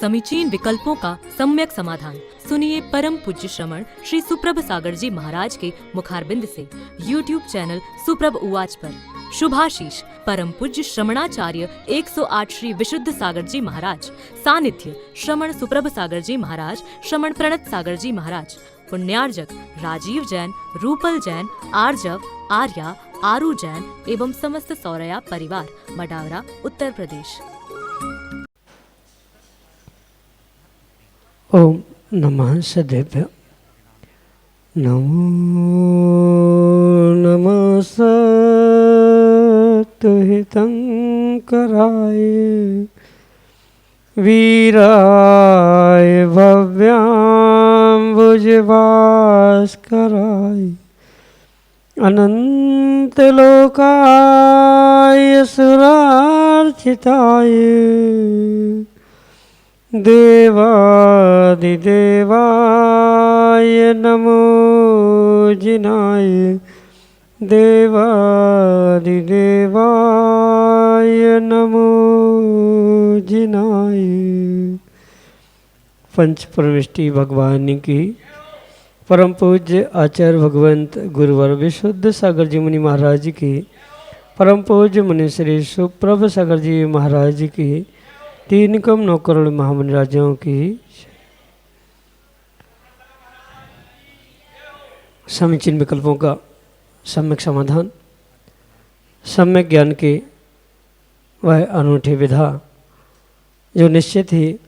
समीचीन विकल्पों का सम्यक समाधान। सुनिए परम पूज्य श्रमण श्री सुप्रभ सागर जी महाराज के मुखारबिंद से YouTube चैनल सुप्रभ उवाच पर। शुभाशीष परम पूज्य श्रमणाचार्य 108 श्री विशुद्ध सागर जी महाराज। सानिध्य श्रमण सुप्रभ सागर जी महाराज, श्रमण प्रणत सागर जी महाराज। पुण्यार्जक राजीव जैन, रूपल जैन, आर्जव, आर्या, आरू जैन एवं समस्त सौरया परिवार, मडावरा, उत्तर प्रदेश। ओम नमः सदेभ्य। नमो नमः सत्हितंकराय वीराय भव्याम्बुजभास्कराय अनंतलोकाय सुरार्चिताय देवादिदेवाय नमो जिनाय देवादिदेवाय नमो जिनाय। पंच प्रविष्टि भगवान की परम पूज्य आचार्य भगवंत गुरुवर विशुद्ध सागर जी मुनि महाराज की, परम पूज्य मुनि श्री सुप्रभ सागर जी महाराज की, 3 कम 9 करोड़ महामुनि राजाओं की समीचीन विकल्पों का सम्यक समाधान। सम्यक ज्ञान की वह अनूठी विधा जो निश्चित ही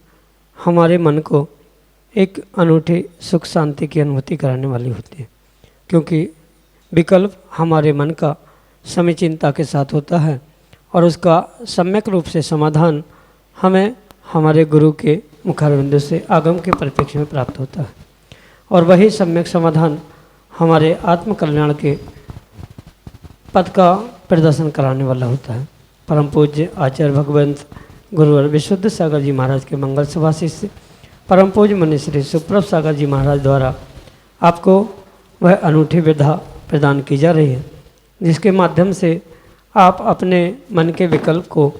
हमारे मन को एक अनूठी सुख शांति की अनुभूति कराने वाली होती है, क्योंकि विकल्प हमारे मन का समीचीनता के साथ होता है और उसका सम्यक रूप से समाधान हमें हमारे गुरु के मुखारबिंद से आगम के परिप्रेक्ष्य में प्राप्त होता है और वही सम्यक समाधान हमारे आत्म कल्याण के पद का प्रदर्शन कराने वाला होता है। परम पूज्य आचार्य भगवंत गुरुवर विशुद्ध सागर जी महाराज के मंगल सुभाषित से परम पूज्य मुनि श्री सुप्रभ सागर जी महाराज द्वारा आपको वह अनूठी विधा प्रदान की जा रही है, जिसके माध्यम से आप अपने मन के विकल्प को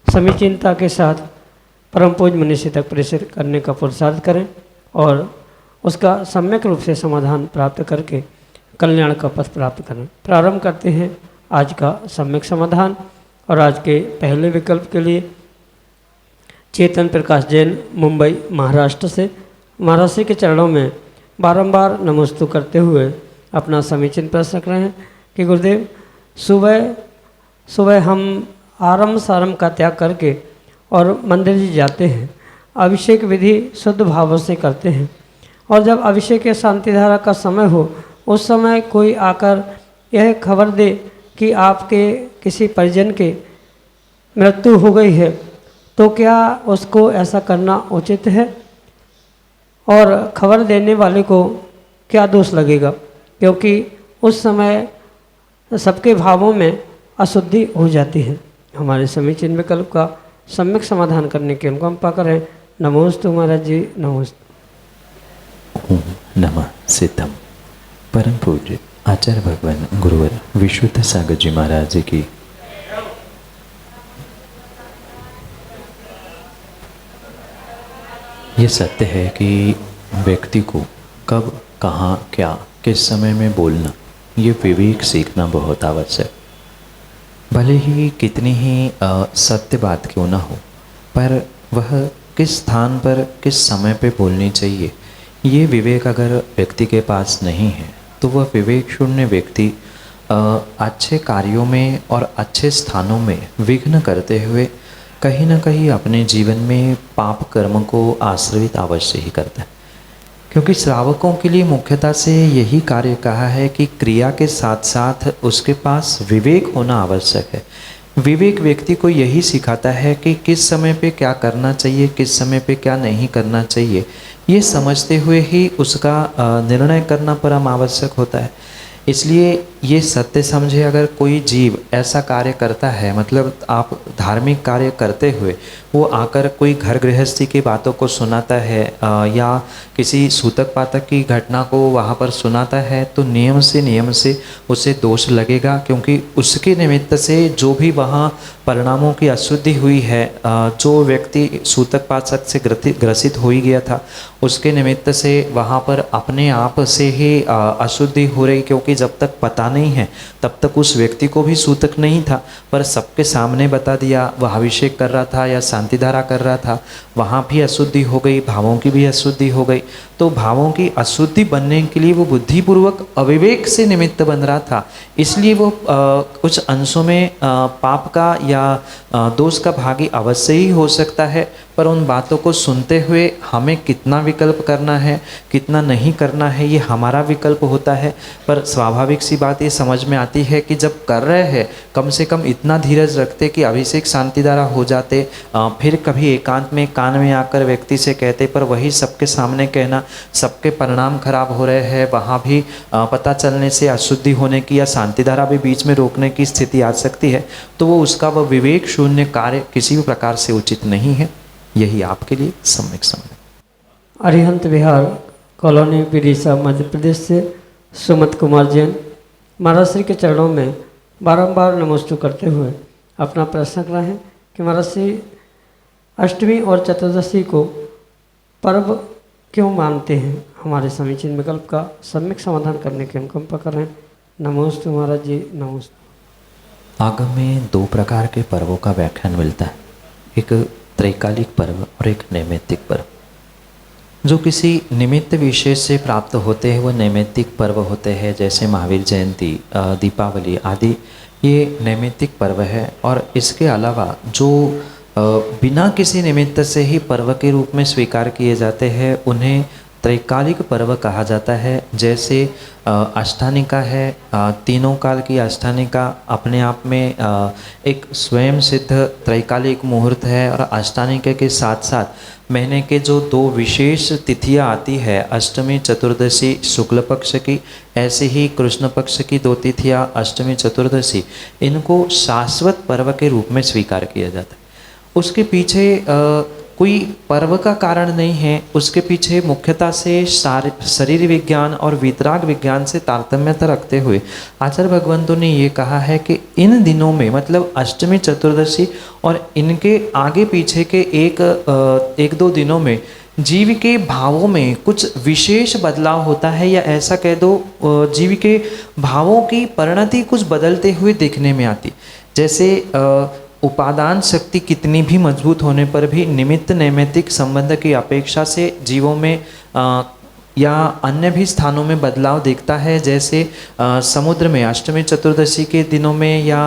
समीचीनता के साथ परम पूज्य मनुष्य तक प्रेषित करने का पुरुषार्थ करें और उसका सम्यक रूप से समाधान प्राप्त करके कल्याण का पथ प्राप्त करें। प्रारंभ करते हैं आज का सम्यक समाधान और आज के पहले विकल्प के लिए चेतन प्रकाश जैन मुंबई महाराष्ट्र से महाराज के चरणों में बारंबार नमस्तु करते हुए अपना समीचीन प्रश्न रख रहे हैं कि गुरुदेव सुबह हम आरंभ सारंभ का त्याग करके और मंदिर जी जाते हैं, अभिषेक विधि शुद्ध भाव से करते हैं और जब अभिषेक के शांति धारा का समय हो उस समय कोई आकर यह खबर दे कि आपके किसी परिजन के मृत्यु हो गई है, तो क्या उसको ऐसा करना उचित है और खबर देने वाले को क्या दोष लगेगा, क्योंकि उस समय सबके भावों में अशुद्धि हो जाती है। हमारे समीचीन विकल्प का सम्यक समाधान करने की अनुकंपा करें। नमोस्तु महाराज जी, नमोस्तु। ओम नमः सिद्धम। परम पूज्य आचार्य भगवान गुरुवर विशुद्ध सागर जी महाराज की ये सत्य है कि व्यक्ति को कब, कहाँ, क्या, किस समय में बोलना, ये विवेक सीखना बहुत आवश्यक। भले ही कितनी ही सत्य बात क्यों ना हो, पर वह किस स्थान पर किस समय पे बोलनी चाहिए, ये विवेक अगर व्यक्ति के पास नहीं है तो वह विवेक शून्य व्यक्ति अच्छे कार्यों में और अच्छे स्थानों में विघ्न करते हुए कहीं ना कहीं अपने जीवन में पाप कर्म को आश्रित अवश्य ही करता है। क्योंकि श्रावकों के लिए मुख्यतः से यही कार्य कहा है कि क्रिया के साथ साथ उसके पास विवेक होना आवश्यक है। विवेक व्यक्ति को यही सिखाता है कि किस समय पे क्या करना चाहिए, किस समय पे क्या नहीं करना चाहिए, ये समझते हुए ही उसका निर्णय करना परम आवश्यक होता है। इसलिए ये सत्य समझे, अगर कोई जीव ऐसा कार्य करता है, मतलब आप धार्मिक कार्य करते हुए वो आकर कोई घर गृहस्थी की बातों को सुनाता है या किसी सूतक पातक की घटना को वहाँ पर सुनाता है, तो नियम से उसे दोष लगेगा, क्योंकि उसके निमित्त से जो भी वहाँ परिणामों की अशुद्धि हुई है, जो व्यक्ति सूतक पातक से ग्रसित हो ही गया था, उसके निमित्त से वहाँ पर अपने आप से ही अशुद्धि हो रही, क्योंकि जब तक पता नहीं है तब तक उस व्यक्ति को भी सूतक नहीं था, पर सबके सामने बता दिया, वह अभिषेक कर रहा था या शांति धारा कर रहा था, वहाँ भी अशुद्धि हो गई, भावों की भी अशुद्धि हो गई। तो भावों की अशुद्धि बनने के लिए वो बुद्धिपूर्वक अविवेक से निमित्त बन रहा था, इसलिए वो कुछ अंशों में पाप का या दोष का भागी अवश्य ही हो सकता है। पर उन बातों को सुनते हुए हमें कितना विकल्प करना है, कितना नहीं करना है, ये हमारा विकल्प होता है। पर स्वाभाविक सी बात ये समझ में आती है कि जब कर रहे हैं कम से कम इतना धीरज रखते कि अभिषेक शांति द्वारा हो जाते, फिर कभी एकांत में कान में आकर व्यक्ति से कहते, पर वही सबके सामने कहना, सबके परिणाम खराब हो रहे हैं, वहाँ भी पता चलने से अशुद्धि होने की या शांति धारा भी बीच में रोकने की स्थिति आ सकती है, तो वो उसका वह विवेक शून्य कार्य किसी भी प्रकार से उचित नहीं है। यही आपके लिए सम्यक समझ। अरिहंत विहार कॉलोनी विदिशा मध्य प्रदेश से सुमत कुमार जैन महाराज श्री के चरणों में बारंबार नमस्ते करते हुए अपना प्रश्न कर रहे हैं कि महाराज श्री अष्टमी और चतुर्दशी को पर्व क्यों मानते हैं। हमारे समीचीन विकल्प का सम्यक समाधान करने के अनुकंपा कर रहे हैं। नमोस्तु महाराज जी, नमोस्तु। आगम में दो प्रकार के पर्वों का व्याख्यान मिलता है, एक त्रैकालिक पर्व और एक नैमित्तिक पर्व। जो किसी निमित्त विशेष से प्राप्त होते हैं वो नैमित्तिक पर्व होते हैं, जैसे महावीर जयंती, दीपावली आदि, ये नैमित्तिक पर्व है। और इसके अलावा जो बिना किसी निमित्त से ही पर्व के रूप में स्वीकार किए जाते हैं उन्हें त्रैकालिक पर्व कहा जाता है। जैसे अष्टानिका है, तीनों काल की अष्टानिका अपने आप में एक स्वयं सिद्ध त्रैकालिक मुहूर्त है। और अष्टानिका के साथ साथ महीने के जो दो विशेष तिथियां आती है, अष्टमी चतुर्दशी शुक्ल पक्ष की, ऐसे ही कृष्ण पक्ष की दो तिथियां अष्टमी चतुर्दशी, इनको शाश्वत पर्व के रूप में स्वीकार किया जाता है। उसके पीछे कोई पर्व का कारण नहीं है, उसके पीछे मुख्यतः से शरीर विज्ञान और वीतराग विज्ञान से तारतम्यता रखते हुए आचार्य भगवंतों ने ये कहा है कि इन दिनों में, मतलब अष्टमी चतुर्दशी और इनके आगे पीछे के एक दो दिनों में जीव के भावों में कुछ विशेष बदलाव होता है, या ऐसा कह दो जीव के भावों की परिणति कुछ बदलते हुए देखने में आती। जैसे उपादान शक्ति कितनी भी मजबूत होने पर भी निमित्त नैमित्तिक संबंध की अपेक्षा से जीवों में या अन्य भी स्थानों में बदलाव दिखता है। जैसे समुद्र में अष्टमी चतुर्दशी के दिनों में या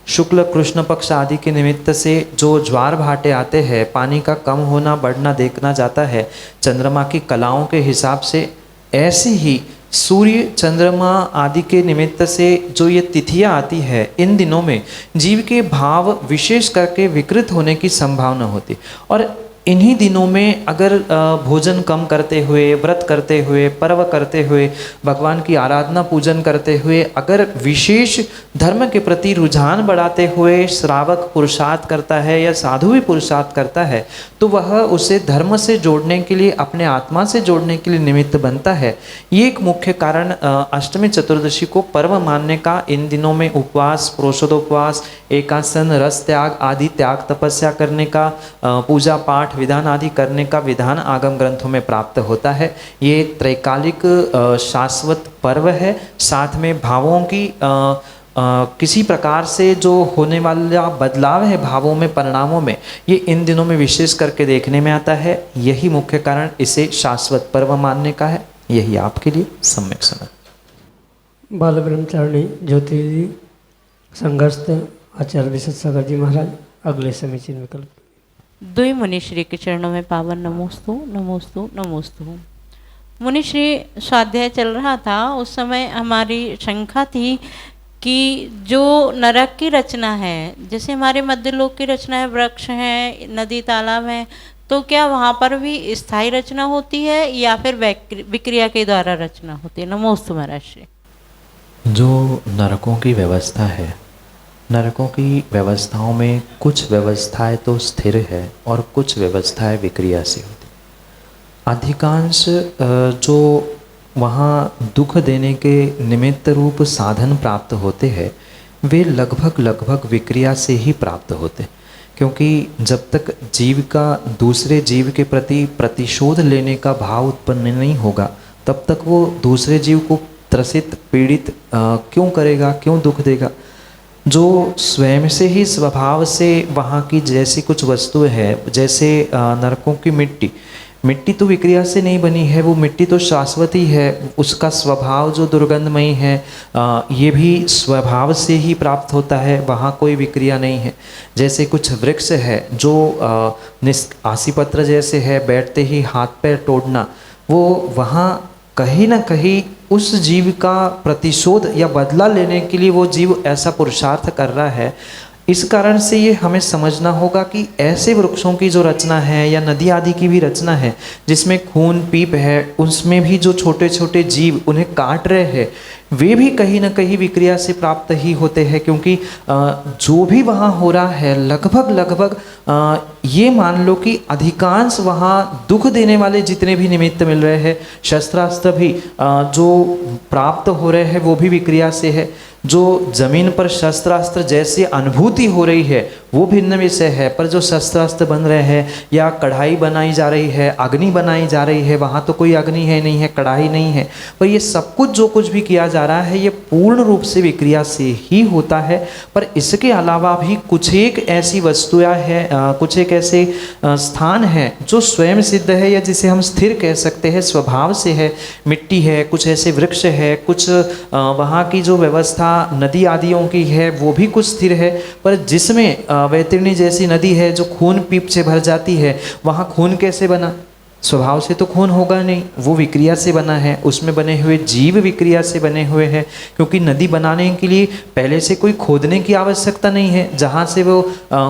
शुक्ल कृष्ण पक्ष आदि के निमित्त से जो ज्वार भाटे आते हैं, पानी का कम होना बढ़ना देखना जाता है चंद्रमा की कलाओं के हिसाब से। ऐसे ही सूर्य चंद्रमा आदि के निमित्त से जो ये तिथियां आती है, इन दिनों में जीव के भाव विशेष करके विकृत होने की संभावना होती। और इन्हीं दिनों में अगर भोजन कम करते हुए, व्रत करते हुए, पर्व करते हुए, भगवान की आराधना पूजन करते हुए अगर विशेष धर्म के प्रति रुझान बढ़ाते हुए श्रावक पुरुषार्थ करता है या साधु भी पुरुषार्थ करता है, तो वह उसे धर्म से जोड़ने के लिए, अपने आत्मा से जोड़ने के लिए निमित्त बनता है। ये एक मुख्य कारण अष्टमी चतुर्दशी को पर्व मानने का। इन दिनों में उपवास, प्रोषदोपवास, एकासन, रस त्याग आदि त्याग तपस्या करने का, पूजा पाठ विधान आदि करने का विधान आगम ग्रंथों में प्राप्त होता है। ये त्रैकालिक शाश्वत पर्व है। साथ में भावों की किसी प्रकार से जो होने वाला बदलाव है भावों में, परिणामों में, ये इन दिनों में विशेष करके देखने में आता है। यही मुख्य कारण इसे शाश्वत पर्व मानने का है। यही आपके लिए सम्यक समझ। बाल ब्रह्मचारिणी ज्योति जी संघर्ष आचार्य विशेष सागर जी महाराज अगले समीचीन विकल्प। दुई मुनिश्री के चरणों में पावन नमोस्तु नमोस्तु नमोस्तु। मुनिश्री स्वाध्याय चल रहा था, उस समय हमारी शंका थी कि जो नरक की रचना है, जैसे हमारे मध्यलोक की रचना है, वृक्ष हैं, नदी तालाब हैं, तो क्या वहाँ पर भी स्थायी रचना होती है या फिर विक्रिया के द्वारा रचना होती है। नमोस्तु महाराज श्री। जो नरकों की व्यवस्था है, नरकों की व्यवस्थाओं में कुछ व्यवस्थाएं तो स्थिर है और कुछ व्यवस्थाएं विक्रिया से होती। अधिकांश जो वहाँ दुख देने के निमित्त रूप साधन प्राप्त होते हैं वे लगभग विक्रिया से ही प्राप्त होते, क्योंकि जब तक जीव का दूसरे जीव के प्रति प्रतिशोध लेने का भाव उत्पन्न नहीं होगा तब तक वो दूसरे जीव को त्रसित पीड़ित क्यों करेगा, क्यों दुख देगा। जो स्वयं से ही स्वभाव से वहाँ की जैसी कुछ वस्तुएं हैं, जैसे नरकों की मिट्टी तो विक्रिया से नहीं बनी है, वो मिट्टी तो शाश्वत ही है, उसका स्वभाव जो दुर्गंधमयी है ये भी स्वभाव से ही प्राप्त होता है, वहाँ कोई विक्रिया नहीं है। जैसे कुछ वृक्ष है जो आसीपत्र जैसे है, बैठते ही हाथ पैर तोड़ना, वो वहाँ कहीं ना कहीं उस जीव का प्रतिशोध या बदला लेने के लिए वो जीव ऐसा पुरुषार्थ कर रहा है। इस कारण से ये हमें समझना होगा कि ऐसे वृक्षों की जो रचना है या नदी आदि की भी रचना है जिसमें खून पीप है, उसमें भी जो छोटे छोटे जीव उन्हें काट रहे हैं वे भी कहीं ना कहीं विक्रिया से प्राप्त ही होते हैं, क्योंकि जो भी वहाँ हो रहा है लगभग ये मान लो कि अधिकांश वहाँ दुख देने वाले जितने भी निमित्त मिल रहे हैं, शस्त्रास्त्र भी जो प्राप्त हो रहे हैं वो भी विक्रिया से है। जो जमीन पर शस्त्रास्त्र जैसी अनुभूति हो रही है वो भिन्न विषय है, पर जो शस्त्रास्त्र बन रहे हैं या कढ़ाई बनाई जा रही है, अग्नि बनाई जा रही है, वहाँ तो कोई अग्नि है नहीं है, कढ़ाई नहीं है, पर ये सब कुछ जो कुछ भी किया जा रहा है ये पूर्ण रूप से विक्रिया से ही होता है। पर इसके अलावा भी कुछ एक ऐसी वस्तुएं हैं, कुछ एक ऐसे स्थान हैं जो स्वयं सिद्ध है या जिसे हम स्थिर कह सकते हैं, स्वभाव से है। मिट्टी है, कुछ ऐसे वृक्ष है, कुछ वहाँ की जो व्यवस्था नदी आदियों की है वो भी कुछ स्थिर है। पर जिसमें वैतरणी जैसी नदी है जो खून पीप से भर जाती है, वहाँ खून कैसे बना? स्वभाव से तो खून होगा नहीं, वो विक्रिया से बना है। उसमें बने हुए जीव विक्रिया से बने हुए हैं, क्योंकि नदी बनाने के लिए पहले से कोई खोदने की आवश्यकता नहीं है। जहाँ से वो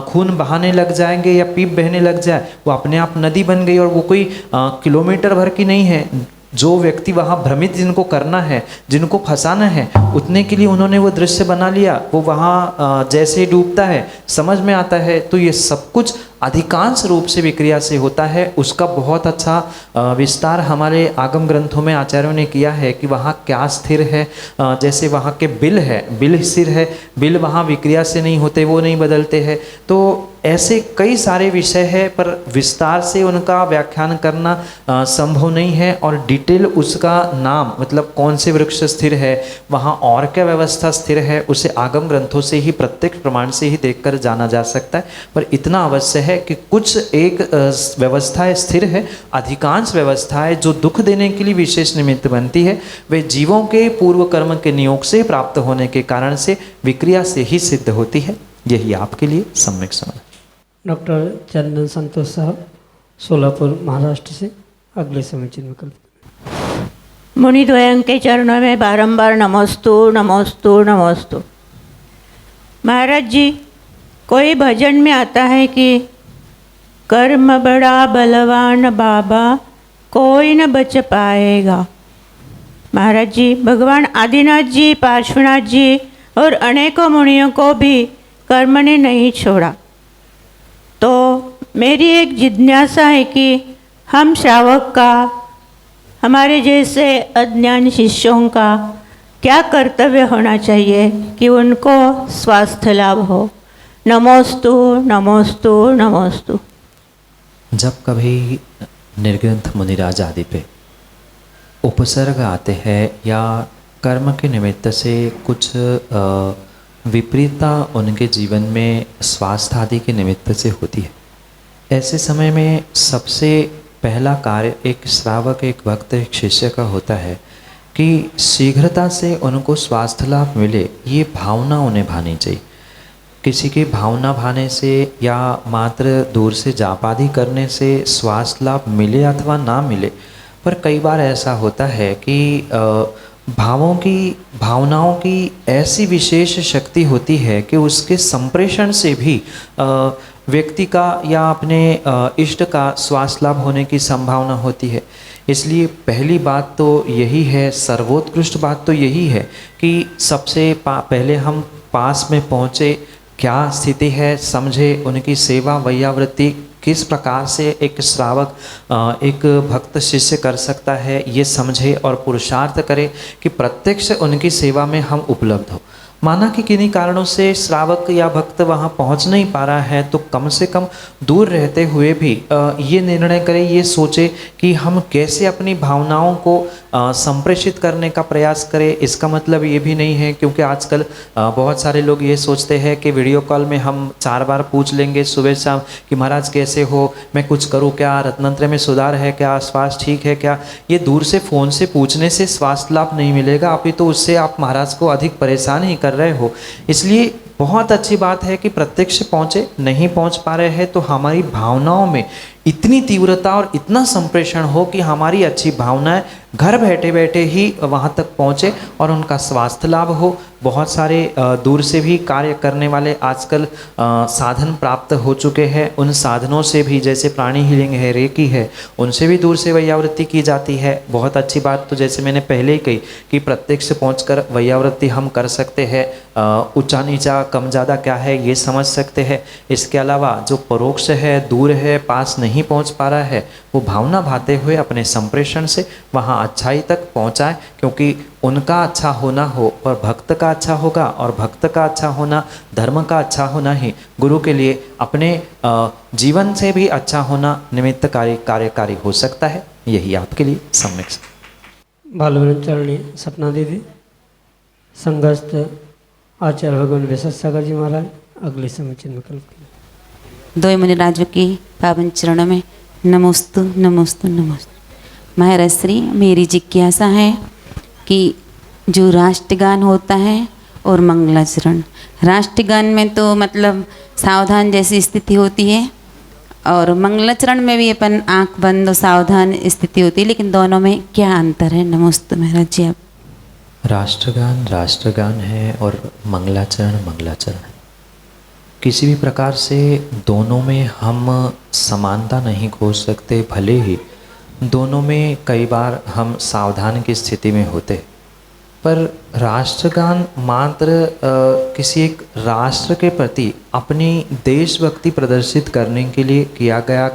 खून बहाने लग जाएंगे या पीप बहने लग जाए वो अपने आप नदी बन गई, और वो कोई किलोमीटर भर की नहीं है। जो व्यक्ति वहाँ भ्रमित जिनको करना है, जिनको फंसाना है, उतने के लिए उन्होंने वो दृश्य बना लिया। वो वहाँ जैसे डूबता है समझ में आता है। तो ये सब कुछ अधिकांश रूप से विक्रिया से होता है। उसका बहुत अच्छा विस्तार हमारे आगम ग्रंथों में आचार्यों ने किया है कि वहाँ क्या स्थिर है। जैसे वहाँ के बिल है, बिल स्थिर है, बिल वहाँ विक्रिया से नहीं होते, वो नहीं बदलते हैं। तो ऐसे कई सारे विषय है, पर विस्तार से उनका व्याख्यान करना संभव नहीं है। और डिटेल उसका नाम, मतलब कौन से वृक्ष स्थिर है, वहाँ और क्या व्यवस्था स्थिर है, उसे आगम ग्रंथों से ही प्रत्यक्ष प्रमाण से ही देखकर जाना जा सकता है। पर इतना अवश्य है कि कुछ एक व्यवस्थाएं स्थिर है, अधिकांश व्यवस्थाएं जो दुख देने के लिए विशेष निमित्त बनती है वे जीवों के पूर्व कर्म के नियोग से प्राप्त होने के कारण से विक्रिया से ही सिद्ध होती है। यही आपके लिए सम्यक समझ। डॉक्टर चंदन संतोष साहब, सोलापुर, महाराष्ट्र से अगले समीचीन विकल्प। मुनिद्वयं के चरणों में बारंबार नमोस्तु नमोस्तु नमोस्तु। महाराज जी, कोई भजन में आता है कि कर्म बड़ा बलवान बाबा, कोई न बच पाएगा। महाराज जी, भगवान आदिनाथ जी, पार्श्वनाथ जी और अनेकों मुनियों को भी कर्म ने नहीं छोड़ा। तो मेरी एक जिज्ञासा है कि हम श्रावक का, हमारे जैसे अज्ञान शिष्यों का क्या कर्तव्य होना चाहिए कि उनको स्वास्थ्य लाभ हो। नमोस्तु नमोस्तु नमोस्तु। जब कभी निर्ग्रंथ मुनिराज आदि पे उपसर्ग आते हैं या कर्म के निमित्त से कुछ विपरीतता उनके जीवन में स्वास्थ्य आदि के निमित्त से होती है, ऐसे समय में सबसे पहला कार्य एक श्रावक, एक भक्त, एक शिष्य का होता है कि शीघ्रता से उनको स्वास्थ्य लाभ मिले, ये भावना उन्हें भानी चाहिए। किसी की भावना भाने से या मात्र दूर से जापादी करने से स्वास्थ्य लाभ मिले अथवा ना मिले, पर कई बार ऐसा होता है कि भावनाओं की ऐसी विशेष शक्ति होती है कि उसके संप्रेषण से भी व्यक्ति का या अपने इष्ट का स्वास्थ्य लाभ होने की संभावना होती है। इसलिए पहली बात तो यही है, सर्वोत्कृष्ट बात तो यही है कि सबसे पहले हम पास में पहुँचे, क्या स्थिति है समझे, उनकी सेवा वैयावृत्ति किस प्रकार से एक श्रावक एक भक्त शिष्य कर सकता है ये समझे और पुरुषार्थ करे कि प्रत्यक्ष उनकी सेवा में हम उपलब्ध हो। माना कि किन्हीं कारणों से श्रावक या भक्त वहाँ पहुँच नहीं पा रहा है, तो कम से कम दूर रहते हुए भी ये निर्णय करे, ये सोचे कि हम कैसे अपनी भावनाओं को संप्रेषित करने का प्रयास करें। इसका मतलब ये भी नहीं है, क्योंकि आजकल बहुत सारे लोग ये सोचते हैं कि वीडियो कॉल में हम 4 बार पूछ लेंगे सुबह शाम कि महाराज कैसे हो, मैं कुछ करूँ क्या, रत्नंत्र में सुधार है क्या, स्वास्थ्य ठीक है क्या। ये दूर से फ़ोन से पूछने से स्वास्थ्य लाभ नहीं मिलेगा, अभी तो उससे आप महाराज को अधिक परेशान ही कर रहे हो। इसलिए बहुत अच्छी बात है कि प्रत्यक्ष पहुँचे, नहीं पहुँच पा रहे हैं तो हमारी भावनाओं में इतनी तीव्रता और इतना संप्रेषण हो कि हमारी अच्छी भावनाएं घर बैठे बैठे ही वहाँ तक पहुँचे और उनका स्वास्थ्य लाभ हो। बहुत सारे दूर से भी कार्य करने वाले आजकल साधन प्राप्त हो चुके हैं। उन साधनों से भी, जैसे प्राणी हीलिंग है, रेकी है, उनसे भी दूर से वैयावृत्ति की जाती है। बहुत अच्छी बात तो जैसे मैंने पहले ही कही कि प्रत्यक्ष पहुंचकर वैयावृत्ति हम कर सकते हैं, ऊंचा नीचा कम ज़्यादा क्या है ये समझ सकते हैं। इसके अलावा जो परोक्ष है, दूर है, पास नहीं पहुंच पा रहा है, वो भावना भाते हुए अपने संप्रेषण से वहाँ अच्छाई तक पहुँचाए, क्योंकि उनका अच्छा होना हो और भक्त का अच्छा होगा, और भक्त का अच्छा होना, धर्म का अच्छा होना ही गुरु के लिए अपने जीवन से भी अच्छा होना निमित्तकारी कार्यकारी हो सकता है। यही आपके लिए सम्यक बालवनचरणी सपना दीदी, संघस्थ आचार्य भगवान विशेष सागर जी महाराज अगले समय चिन्ह कल्प दो मुनिराजों की पावन चरणों में नमोस्तु नमोस्तु नमोस्तु। महाराज श्री, मेरी जिज्ञासा है कि जो राष्ट्रगान होता है और मंगलाचरण, राष्ट्रगान में तो मतलब सावधान जैसी स्थिति होती है और मंगलाचरण में भी अपन आंख बंद और सावधान स्थिति होती है, लेकिन दोनों में क्या अंतर है? नमोस्तु महाराज जी। आप राष्ट्रगान राष्ट्रगान है और मंगलाचरण मंगलाचरण है। किसी भी प्रकार से दोनों में हम समानता नहीं खोज सकते, भले ही दोनों में कई बार हम सावधान की स्थिति में होते, पर राष्ट्रगान मात्र किसी एक राष्ट्र के प्रति अपनी देशभक्ति प्रदर्शित करने के लिए किया गया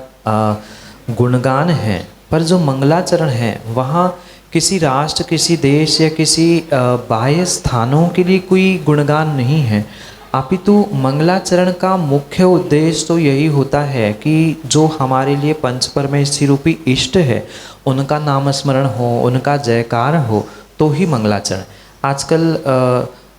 गुणगान है। पर जो मंगलाचरण है वहाँ किसी राष्ट्र, किसी देश या किसी बाह्य स्थानों के लिए कोई गुणगान नहीं है, अपितु मंगलाचरण का मुख्य उद्देश्य तो यही होता है कि जो हमारे लिए पंच परमेश्वरी रूपी इष्ट है उनका नाम स्मरण हो, उनका जयकार हो, तो ही मंगलाचरण। आजकल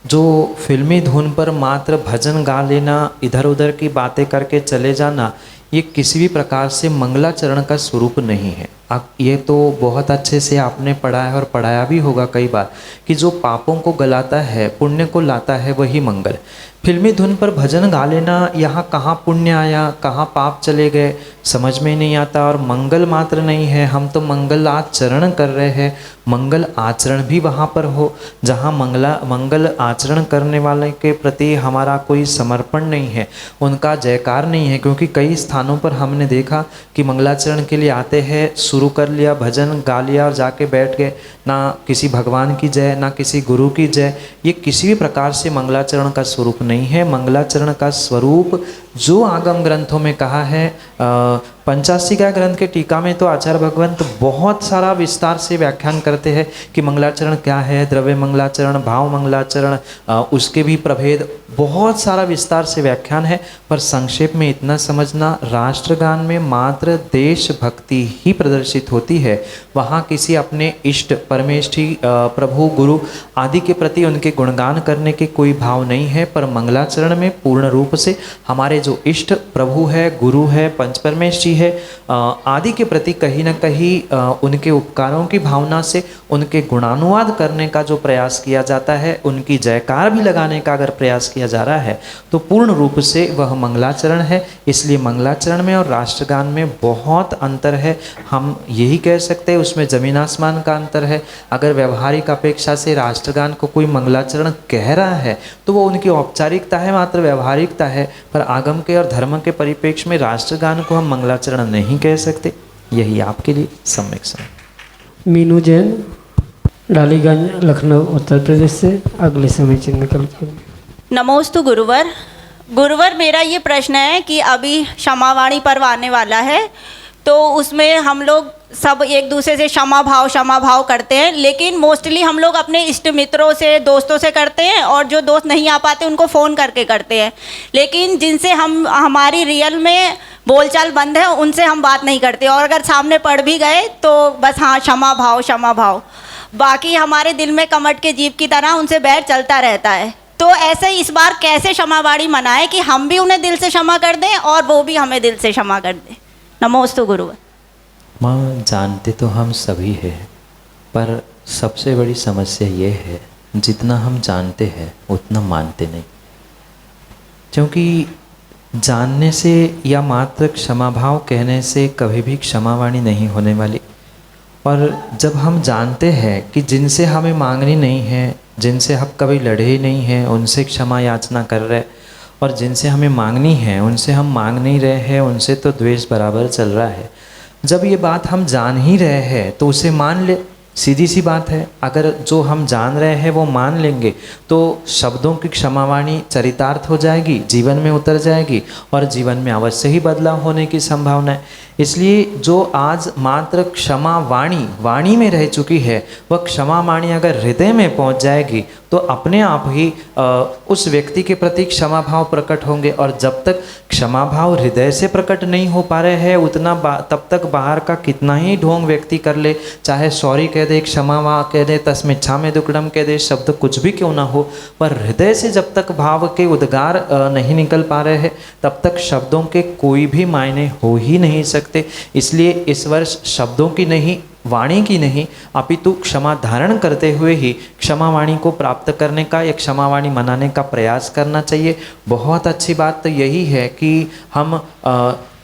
जो फिल्मी धुन पर मात्र भजन गा लेना, इधर उधर की बातें करके चले जाना, ये किसी भी प्रकार से मंगलाचरण का स्वरूप नहीं है। अब ये तो बहुत अच्छे से आपने पढ़ा है और पढ़ाया भी होगा कई बार कि जो पापों को गलाता है, पुण्य को लाता है, वही मंगल। फिल्मी धुन पर भजन गा लेना, यहाँ कहाँ पुण्य आया, कहाँ पाप चले गए, समझ में नहीं आता। और मंगल मात्र नहीं है, हम तो मंगल आचरण कर रहे हैं, मंगल आचरण भी वहाँ पर हो जहाँ मंगल आचरण करने वाले के प्रति हमारा कोई समर्पण नहीं है, उनका जयकार नहीं है। क्योंकि कई स्थानों पर हमने देखा कि मंगलाचरण के लिए आते हैं, शुरू कर लिया, भजन गा लिया और जाके बैठ गए, ना किसी भगवान की जय, ना किसी गुरु की जय। ये किसी भी प्रकार से मंगलाचरण का स्वरूप नहीं है। मंगलाचरण का स्वरूप जो आगम ग्रंथों में कहा है, पंचाशिका ग्रंथ के टीका में तो आचार्य भगवंत बहुत सारा विस्तार से व्याख्यान करते हैं कि मंगलाचरण क्या है, द्रव्य मंगलाचरण, भाव मंगलाचरण, उसके भी प्रभेद, बहुत सारा विस्तार से व्याख्यान है। पर संक्षेप में इतना समझना, राष्ट्रगान में मात्र देशभक्ति ही प्रदर्शित होती है। वहाँ किसी अपने इष्ट परमेष्ठी प्रभु गुरु आदि के प्रति उनके गुणगान करने के कोई भाव नहीं है। पर मंगलाचरण में पूर्ण रूप से हमारे जो इष्ट प्रभु है, गुरु है, पंच परमेष्ठी है, आदि के प्रति कहीं न कहीं उनके उपकारों की भावना से उनके गुणानुवाद करने का जो प्रयास किया जाता है, उनकी जयकार भी लगाने का अगर प्रयास किया जा रहा है, तो पूर्ण रूप से वह मंगलाचरण है। इसलिए मंगलाचरण में और राष्ट्रगान में बहुत अंतर है। हम यही कह सकते हैं उसमें जमीन आसमान का अंतर है। अगर व्यवहारिक अपेक्षा से राष्ट्रगान को कोई मंगलाचरण कह रहा है तो वो उनकी औपचारिकता है, मात्र व्यवहारिकता है। पर आगम धर्म के और धर्म के परिप्रेक्ष्य में राष्ट्रगान को हम मंगलाचरण नहीं कह सकते? यही आपके लिए सम्यक समझ। मीनू जैन, डालीगंज, लखनऊ, उत्तर प्रदेश से अगले समीचीन विकल्प। नमोस्तु गुरुवर। गुरुवर, मेरा ये प्रश्न है कि अभी क्षमावाणी पर्व आने वाला है, तो उसमें हम लोग सब एक दूसरे से क्षमा भाव करते हैं, लेकिन मोस्टली हम लोग अपने इष्ट मित्रों से, दोस्तों से करते हैं, और जो दोस्त नहीं आ पाते उनको फ़ोन करके करते हैं। लेकिन जिनसे हमारी रियल में बोलचाल बंद है उनसे हम बात नहीं करते, और अगर सामने पड़ भी गए तो बस हाँ क्षमा भाव, बाकी हमारे दिल में कमट के जीव की तरह उनसे बैर चलता रहता है। तो ऐसे इस बार कैसे क्षमावाणी मनाएं कि हम भी उन्हें दिल से क्षमा कर दें और वो भी हमें दिल से क्षमा कर दें। नमोस्तु गुरुवर। माँ, जानते तो हम सभी हैं, पर सबसे बड़ी समस्या ये है जितना हम जानते हैं उतना मानते नहीं। क्योंकि जानने से या मात्र क्षमा भाव कहने से कभी भी क्षमावाणी नहीं होने वाली। और जब हम जानते हैं कि जिनसे हमें मांगनी नहीं है, जिनसे हम कभी लड़े ही नहीं हैं, उनसे क्षमा याचना कर रहे, और जिनसे हमें मांगनी है उनसे हम मांग नहीं रहे हैं, उनसे तो द्वेष बराबर चल रहा है। जब ये बात हम जान ही रहे हैं तो उसे मान ले, सीधी सी बात है। अगर जो हम जान रहे हैं वो मान लेंगे तो शब्दों की क्षमावाणी चरितार्थ हो जाएगी, जीवन में उतर जाएगी, और जीवन में अवश्य ही बदलाव होने की संभावना है। इसलिए जो आज मात्र क्षमा वाणी में रह चुकी है, वह क्षमा वाणी अगर हृदय में पहुंच जाएगी तो अपने आप ही उस व्यक्ति के प्रति क्षमा भाव प्रकट होंगे। और जब तक क्षमा भाव हृदय से प्रकट नहीं हो पा रहे हैं उतना तब तक बाहर का कितना ही ढोंग व्यक्ति कर ले, चाहे सॉरी कह दे, क्षमा वा कह दे, तस्मिच्छामि दुक्कडम कह दे, शब्द कुछ भी क्यों ना हो, पर हृदय से जब तक भाव के उद्गार नहीं निकल पा रहे हैं तब तक शब्दों के कोई भी मायने हो ही नहीं सकते। इसलिए इस वर्ष शब्दों की नहीं, वाणी की नहीं, अपितु क्षमा धारण करते हुए ही क्षमा वाणी को प्राप्त करने का या क्षमा वाणी मनाने का प्रयास करना चाहिए। बहुत अच्छी बात तो यही है कि हम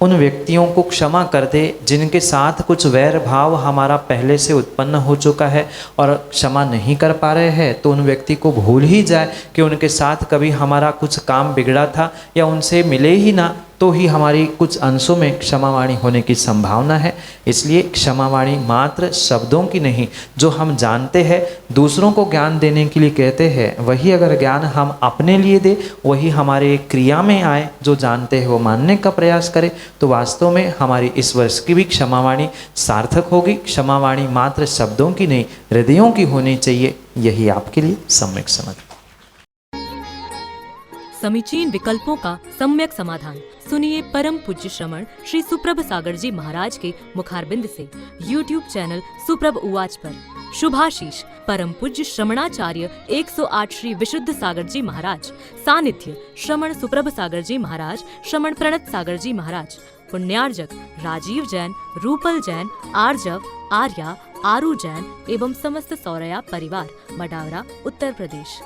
उन व्यक्तियों को क्षमा कर दे जिनके साथ कुछ वैर भाव हमारा पहले से उत्पन्न हो चुका है और क्षमा नहीं कर पा रहे हैं, तो उन व्यक्ति को भूल ही जाए कि उनके साथ कभी हमारा कुछ काम बिगड़ा था या उनसे मिले ही ना, तो ही हमारी कुछ अंशों में क्षमावाणी होने की संभावना है। इसलिए क्षमावाणी मात्र शब्दों की नहीं, जो हम जानते हैं दूसरों को ज्ञान देने के लिए कहते हैं, वही अगर ज्ञान हम अपने लिए दे, वही हमारे क्रिया में आए, जो जानते हैं वो मानने का प्रयास करें, तो वास्तव में हमारी इस वर्ष की भी क्षमावाणी सार्थक होगी। क्षमावाणी मात्र शब्दों की नहीं, हृदयों की होनी चाहिए। यही आपके लिए सम्यक समझ। समीचीन विकल्पों का सम्यक समाधान सुनिए परम पूज्य श्रमण श्री सुप्रभ सागर जी महाराज के मुखारबिंद से YouTube चैनल सुप्रभ उवाच पर। शुभाशीष परम पूज्य श्रमणाचार्य 108 श्री विशुद्ध सागर जी महाराज, सानिध्य श्रमण सुप्रभ सागर जी महाराज, श्रमण प्रणत सागर जी महाराज, पुण्यार्जक राजीव जैन, रूपल जैन, आर्जव, आर्या, आरू जैन एवं समस्त सौरया परिवार, मडावरा, उत्तर प्रदेश।